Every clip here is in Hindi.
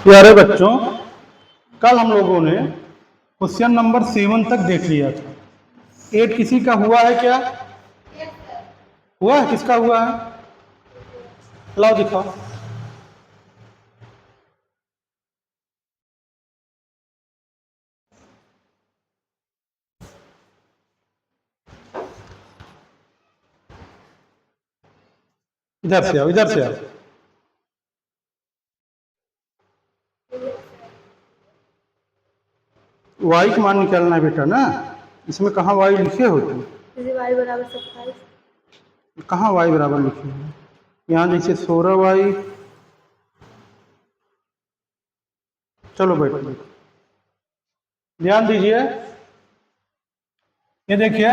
प्यारे बच्चों, कल हम लोगों ने क्वेश्चन नंबर 7 तक देख लिया था। 8 किसी का हुआ है क्या? हुआ है? किसका हुआ है? लाओ दिखाओ। इधर से आओ, इधर से आओ। वाई का मान निकालना है बेटा ना। इसमें कहाँ वाई लिखे हो तुम? वाई बराबर 27। कहाँ वाई बराबर लिखे हो? यहाँ जैसे 16 वाई। चलो बैठो बैठो, ध्यान दीजिए। ये देखिए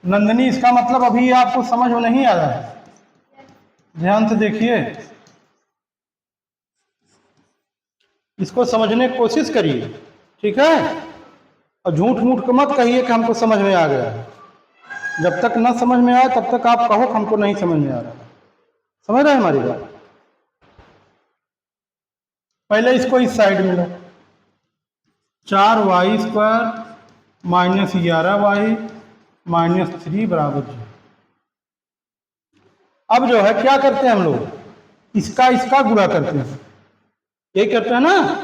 नंदनी, इसका मतलब अभी आपको समझ में नहीं आ रहा है। ध्यान से देखिए, इसको समझने की कोशिश करिए, ठीक है? और झूठ मूठ को मत कहिए कि हमको समझ में आ गया है। जब तक न समझ में आए तब तक आप कहो हमको नहीं समझ में आ रहा। समझ रहे हैं हमारी बात? पहले इसको इस साइड में लो। 4y² माइनस 11y माइनस 3 बराबर 0। अब जो है क्या करते हैं हम लोग? इसका इसका गुणा करते हैं। यही करते हैं ना।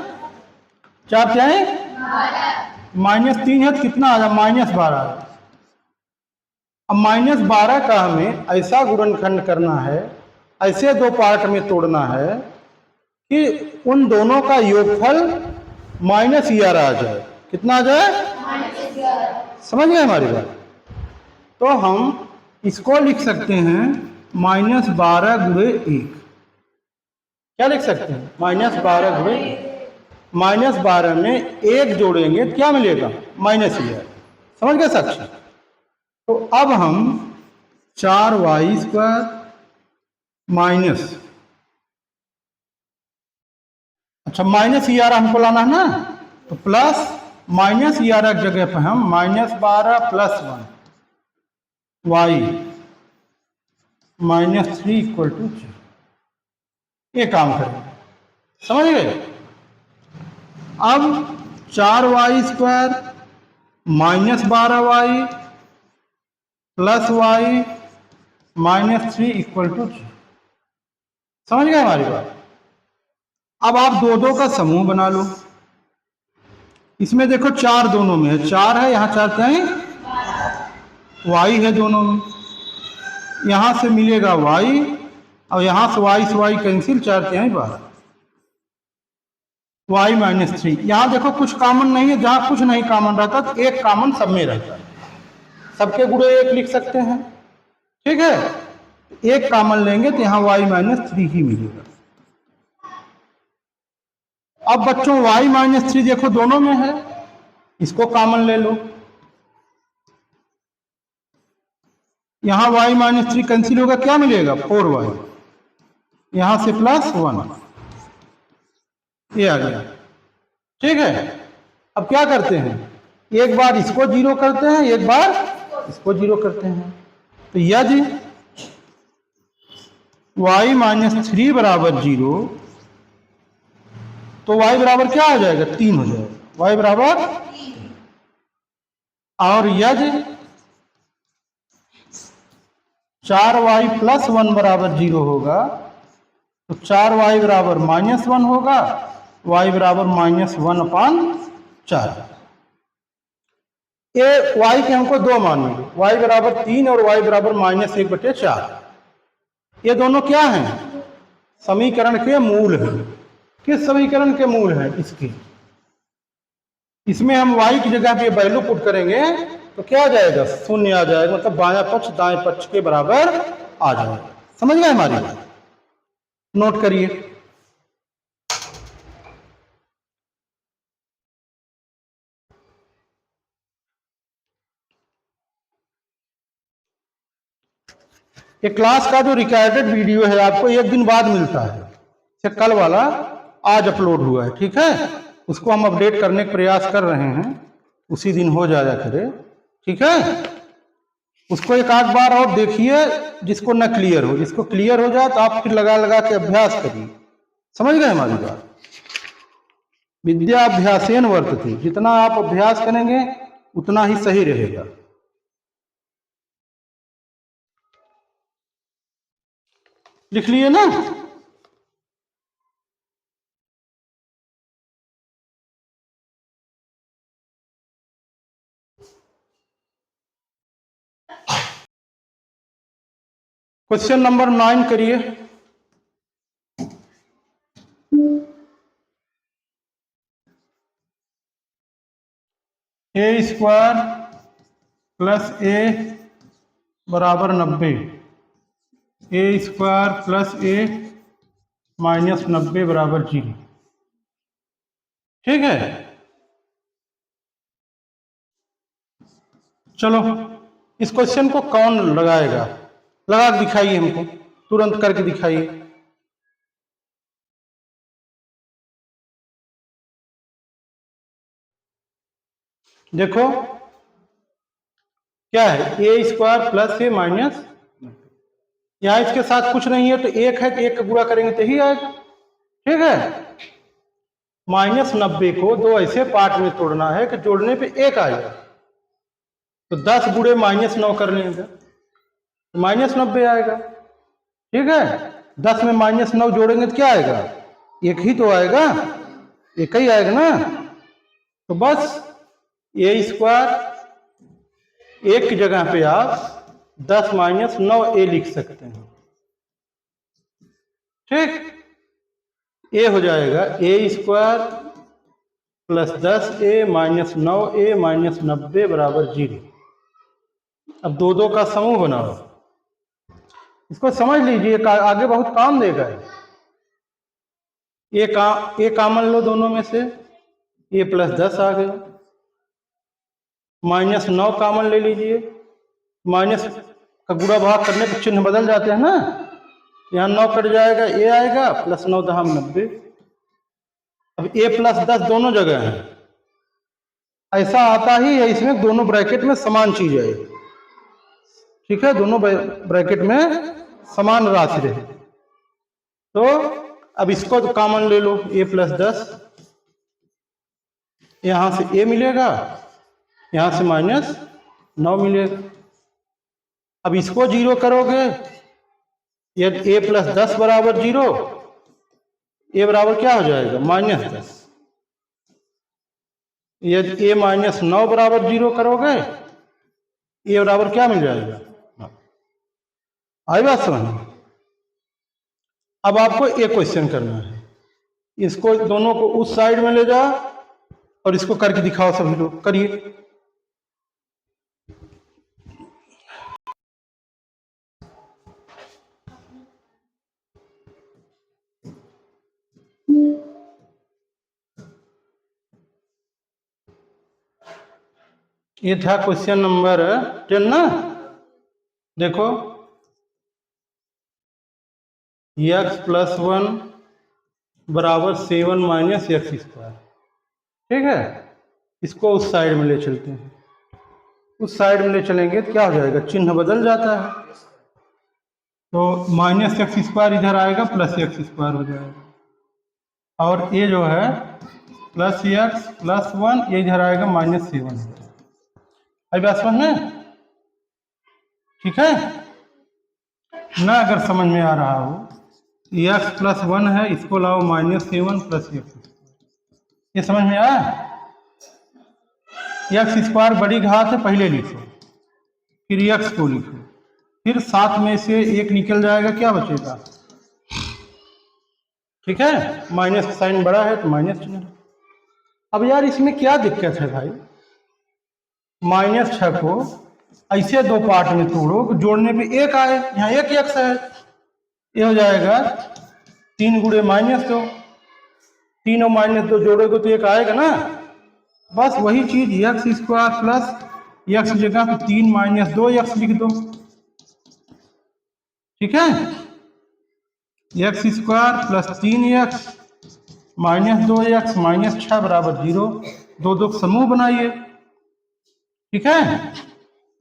4 क्या है? माइनस 3 है तो कितना आ जाए? -12। अब -12 का हमें ऐसा गुणनखंड करना है, ऐसे दो पार्ट में तोड़ना है कि उन दोनों का योगफल -11 आ जाए। कितना आ जाए? समझ गए हमारी बात? तो हम इसको लिख सकते हैं -12 गुणे 1। क्या लिख सकते हैं? -12 गुणे 12 में 1 जोड़ेंगे तो क्या मिलेगा? -11। समझ गए साक्षी? तो अब हम 4y² माइनस, अच्छा -11 हमको लाना है ना, तो प्लस -11 की जगह पर हम -12 + 1 y -3 = 0। ये काम करेंगे। समझ गए? अब 4y² -12y + y -3 = 0। समझ गए हमारी बात? अब आप दो दो का समूह बना लो। इसमें देखो 4 दोनों में है, 4 है यहाँ, 4 क्या है? y है दोनों में। यहां से मिलेगा y और यहां से y कैंसिल, 4 क्या है? 12। y -3। यहां देखो कुछ कॉमन नहीं है। जहां कुछ नहीं कॉमन रहता तो एक कॉमन सब में रहता है। सबके गुणे 1 लिख सकते हैं, ठीक है? एक कॉमन लेंगे तो यहाँ y -3 ही मिलेगा। अब बच्चों y -3 देखो दोनों में है, इसको कॉमन ले लो। यहां y -3 कैंसिल होगा, क्या मिलेगा? 4y। यहां से +1, ये आ गया, ठीक है? अब क्या करते हैं? एक बार इसको 0 करते हैं, एक बार इसको 0 करते हैं। तो यदि y -3 बराबर 0 तो y बराबर क्या हो जाएगा? 3 हो जाएगा। y बराबर 3। और यदि 4y + 1 बराबर 0 होगा तो 4y बराबर -1 होगा, y बराबर -1/4। ये y के हमको दो मान मिले, y बराबर 3 और y बराबर -1/4। ये दोनों क्या हैं? समीकरण के मूल हैं। किस समीकरण के मूल हैं? इसके। इसमें हम y की जगह पे वैल्यू पुट करेंगे तो क्या आ जाएगा? 0 आ जाएगा, मतलब बायां पक्ष दाएं पक्ष के बराबर आ जाएगा। समझ गए हमारी बात? नोट करिए। ये क्लास का जो रिकॉर्डेड वीडियो है आपको एक दिन बाद मिलता है। से कल वाला आज अपलोड हुआ है, ठीक है? उसको हम अपडेट करने का प्रयास कर रहे हैं, उसी दिन हो जाया करे, ठीक है? उसको एक आध बार और देखिए, जिसको न क्लियर हो। जिसको क्लियर हो जाए तो आप फिर लगा लगा के अभ्यास करिए। समझ गए हमारी बात? विद्याभ्यासेन वर्तते, जितना आप अभ्यास करेंगे उतना ही सही रहेगा। लिख लिए ना? क्वेश्चन नंबर 9 करिए। ए स्क्वायर प्लस ए बराबर 90, ए स्क्वायर प्लस ए माइनस 90 बराबर 0। ठीक है, चलो इस क्वेश्चन को कौन लगाएगा? लगा के दिखाइए हमको, तुरंत करके दिखाइए। देखो क्या है, ए स्क्वायर प्लस ए माइनस, यहां इसके साथ कुछ नहीं है तो एक है, तो एक का गुणा करेंगे तो ही आएगा। ठीक है, माइनस 90 को दो ऐसे पार्ट में तोड़ना है कि जोड़ने पे एक आएगा। तो 10 गुणे -9 कर लेंगे तो -90 आएगा। ठीक है, 10 में -9 जोड़ेंगे तो क्या आएगा? एक ही तो आएगा, एक ही आएगा ना। तो बस ए स्क्वायर एक की जगह पे आप 10 - 9 ए लिख सकते हैं। ठीक, ए हो जाएगा ए स्क्वायर प्लस 10 ए माइनस 9 ए माइनस 90 बराबर 0। अब दो दो का समूह बनाओ, इसको समझ लीजिए, आगे बहुत काम देगा। ए कॉमन लो दोनों में से, ए प्लस 10 आ गया, -9 कॉमन ले लीजिए, माइनस का गुणा भाग करने पर चिन्ह बदल जाते हैं ना, यहाँ 9 कट जाएगा, ए आएगा, प्लस 9 10 90। अब ए प्लस 10 दोनों जगह है, ऐसा आता ही है इसमें, दोनों ब्रैकेट में समान चीज है। ठीक है, दोनों ब्रैकेट में समान राशि रहे। तो अब इसको तो कॉमन ले लो, ए प्लस 10, यहां से ए मिलेगा, यहां से -9 मिलेगा। अब इसको 0 करोगे, यदि ए प्लस 10 बराबर 0, ए बराबर क्या हो जाएगा? -10। यदि ए -9 बराबर 0 करोगे, ए बराबर क्या मिल जाएगा? आई बात समझ में? अब आपको एक क्वेश्चन करना है, इसको दोनों को उस साइड में ले जाओ और इसको करके दिखाओ, सभी लोग करिए। ये था क्वेश्चन नंबर 10 ना। देखो x + 1 बराबर 7 - x स्क्वायर। ठीक है, इसको उस साइड में ले चलते हैं, उस साइड में ले चलेंगे तो क्या हो जाएगा? चिन्ह बदल जाता है, तो -x स्क्वायर इधर आएगा, +x स्क्वायर हो जाएगा, और ये जो है +x + 1 ये इधर आएगा, -7। अभी बात समझ में? ठीक है ना? अगर समझ में आ रहा हो, x + 1 है, इसको लाओ -7 + x, ये समझ में आया? x स्क्वायर बड़ी घात है, पहले लिखो, फिर x को लिखो, फिर साथ में से एक निकल जाएगा, क्या बचेगा? ठीक है, माइनस का साइन बड़ा है तो माइनस चिन्ह। अब यार इसमें क्या दिक्कत है भाई? -6 को ऐसे दो पार्ट में तोड़ो, जोड़ने पे एक आए, यहाँ एक x है, ये हो जाएगा 3 गुणे -2, 3 और -2 जोड़ोगे तो एक आएगा ना। बस वही चीज, x स्क्वायर प्लस x की जगह पे 3 - 2x लिख दो। ठीक है, x square plus 3x -2x -6 बराबर 0। दो दो समूह बनाइए। ठीक है,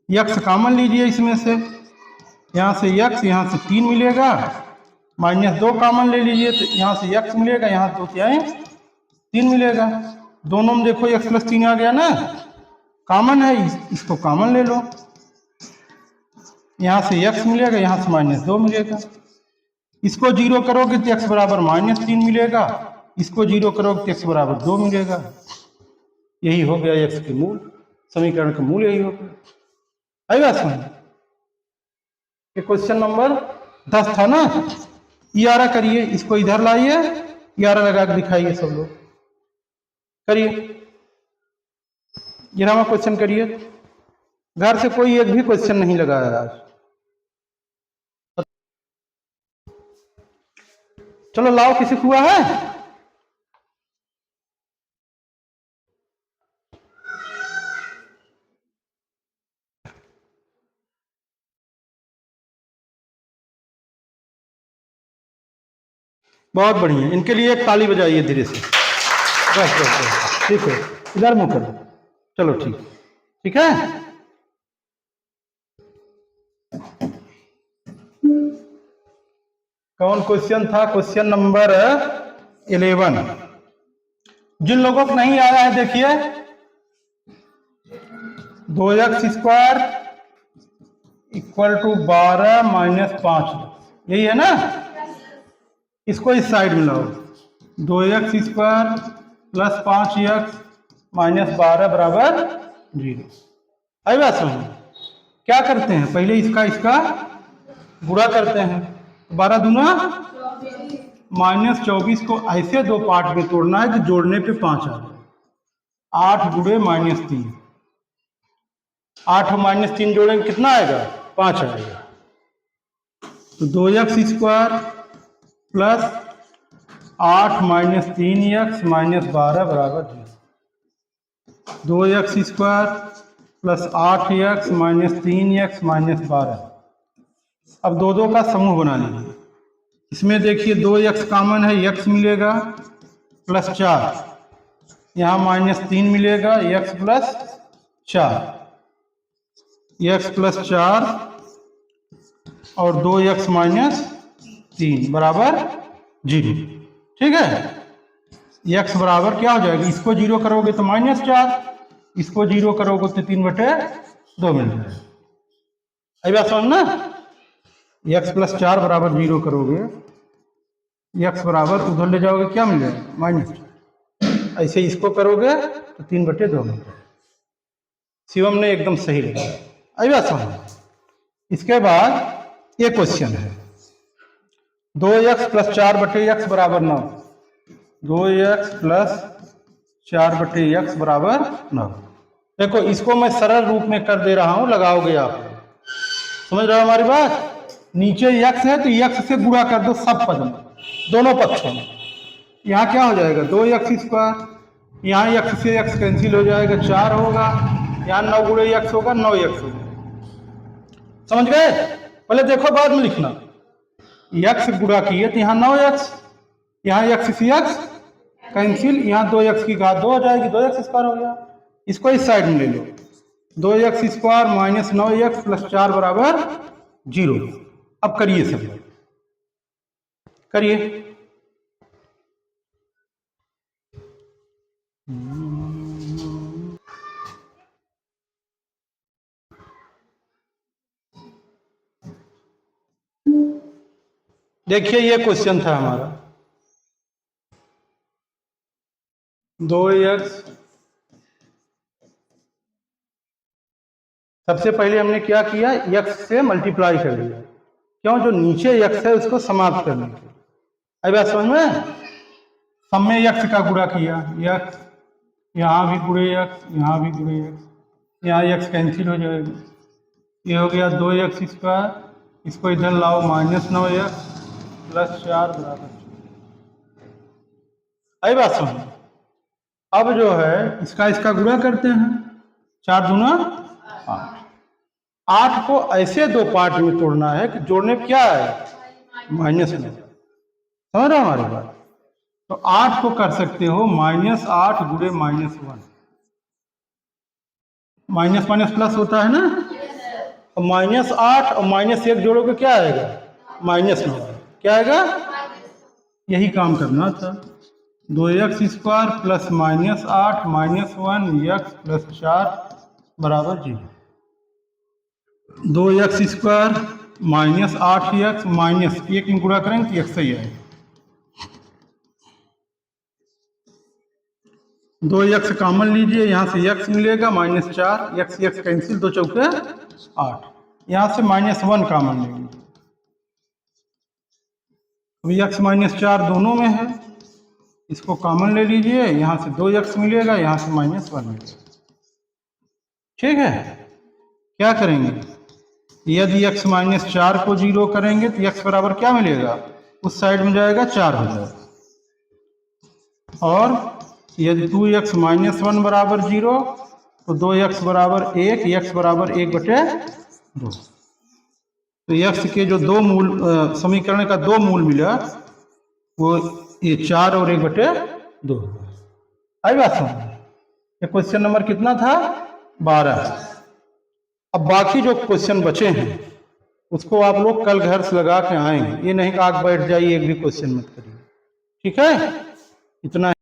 x कॉमन लीजिए इसमें से, यहाँ से x, यहाँ से 3 मिलेगा, -2 कॉमन ले लीजिए तो यहाँ से x मिलेगा, यहाँ 2 क्या है 3 मिलेगा। दोनों में देखो x प्लस 3 आ गया ना, कॉमन है, इसको कॉमन ले लो। यहाँ से x मिलेगा, यहाँ से -2 मिलेगा। इसको 0 करोगे तो x बराबर -3 मिलेगा, इसको 0 करोगे तो x बराबर 2 मिलेगा। यही हो गया x के मूल, समीकरण का मूल यही हो गया। आई बात समझ? ये क्वेश्चन नंबर 10 था ना। इयारा करिए, इसको इधर लाइए, इयारा लगा के दिखाइए सब लोग, करिए। ये नामा क्वेश्चन करिए। घर से कोई एक भी क्वेश्चन नहीं लगाया आज। चलो लाओ, किसी को हुआ है? बहुत बढ़िया, इनके लिए एक ताली बजाइए धीरे से। बस बस बस, ठीक है, इधर मुंह करो। चलो ठीक, ठीक है। कौन क्वेश्चन था? Question number 11। जिन लोगों को नहीं आया है देखिए, 2x² = 12 - 5, यही है ना। इसको इस साइड में लाओ। 2x² + 5x - 12 बराबर 0। आई बात समझ? क्या करते हैं, पहले इसका गुणा करते हैं। 12 दूना -24 को ऐसे दो पार्ट में तोड़ना है कि जोड़ने पे 5 आ जाए। 8 गुणे -3, 8 और -3 जोड़ेंगे कितना आएगा? 5 आएगा। तो 2x² + 8 - 3x - 12 बराबर 0। 2x² + 8x - 3x - 12। अब दो का समूह बना लीजिए। इसमें देखिए 2x कॉमन है, x मिलेगा +4, यहाँ -3 मिलेगा, x + 4, x + 4 और 2x - 3 बराबर 0। ठीक है, x बराबर क्या हो जाएगा? इसको 0 करोगे तो -4, इसको 0 करोगे तो 3/2 मिल जाएगा। अभी बात समझ ना। x + 4 बराबर 0 करोगे, x बराबर उधर ले जाओगे क्या मिल जाएगा? -4। ऐसे इसको करोगे तो 3/2 मिल जाएगा। शिवम ने एकदम सही लगाया। अभी बात समझ। इसके बाद ये क्वेश्चन है, 2x + 4/x बराबर 9। 2x + 4/x बराबर 9। देखो इसको मैं सरल रूप में कर दे रहा हूं, लगाओगे आप। समझ रहे हो हमारी बात? नीचे x है तो x से गुणा कर दो सब पद में, दोनों पक्षों में। यहाँ क्या हो जाएगा? 2x², यहाँ x से x कैंसिल हो जाएगा, 4 होगा, यहाँ 9 गुणे x होगा, 9x होगा। समझ गए? पहले देखो, बाद में लिखना। x गुणा किए तो यहाँ 9x, यहाँ x से x कैंसिल, यहाँ 2x की घात 2 हो जाएगी, 2x² हो गया। इसको इस साइड में ले लो। 2x² - 9x + 4 बराबर 0। अब करिए सब, करिए। देखिए ये क्वेश्चन था हमारा, 2x। सबसे पहले हमने क्या किया? x से मल्टीप्लाई कर दिया। क्यों? जो नीचे x है उसको समाप्त करने के लिए। अब बात समझ में? सब में x का गुणा किया, x यहाँ भी गुणे x, यहाँ भी गुणे x, यहाँ x कैंसिल हो जाएगा। ये हो गया 2x², इसको इधर लाओ, -9x + 4 बराबर। आई बात समझ? अब जो है इसका गुणा करते हैं। 4 दूना 8। 8 को ऐसे दो पार्ट में तोड़ना है कि जोड़ने पे क्या है? -9। समझ रहे हो हमारी बात? तो 8 को कर सकते हो -8 गुणे -1। माइनस प्लस होता है ना। और -8 और -1 जोड़ोगे क्या आएगा? -9। क्या आएगा? यही काम करना था। 2x² प्लस -8 -1 x प्लस 4 बराबर 0। 2x² -8x माइनस 1 में गुणा करेंगे तो x ही आएगा। 2x कॉमन लीजिए, यहाँ से x मिलेगा -4, x कैंसिल, 2 चौके 8, यहाँ से -1 कॉमन लेंगे। अभी x -4 दोनों में है, इसको कॉमन ले लीजिए, यहाँ से 2x मिलेगा, यहाँ से -1 मिलेगा। ठीक है, क्या करेंगे, यदि x -4 को 0 करेंगे तो x बराबर क्या मिलेगा, उस साइड में जाएगा 4 हो जाएगा। और यदि 2x -1 बराबर 0 तो 2x बराबर 1, x बराबर 1/2। तो x के जो दो मूल समीकरण का दो मूल मिला वो ये 4 और 1/2। आई बात समझ। ये क्वेश्चन नंबर कितना था, 12। अब बाकी जो क्वेश्चन बचे हैं उसको आप लोग कल घर से लगा के आएंगे, ये नहीं कि आग बैठ जाइए एक भी क्वेश्चन मत करिए। ठीक है, इतना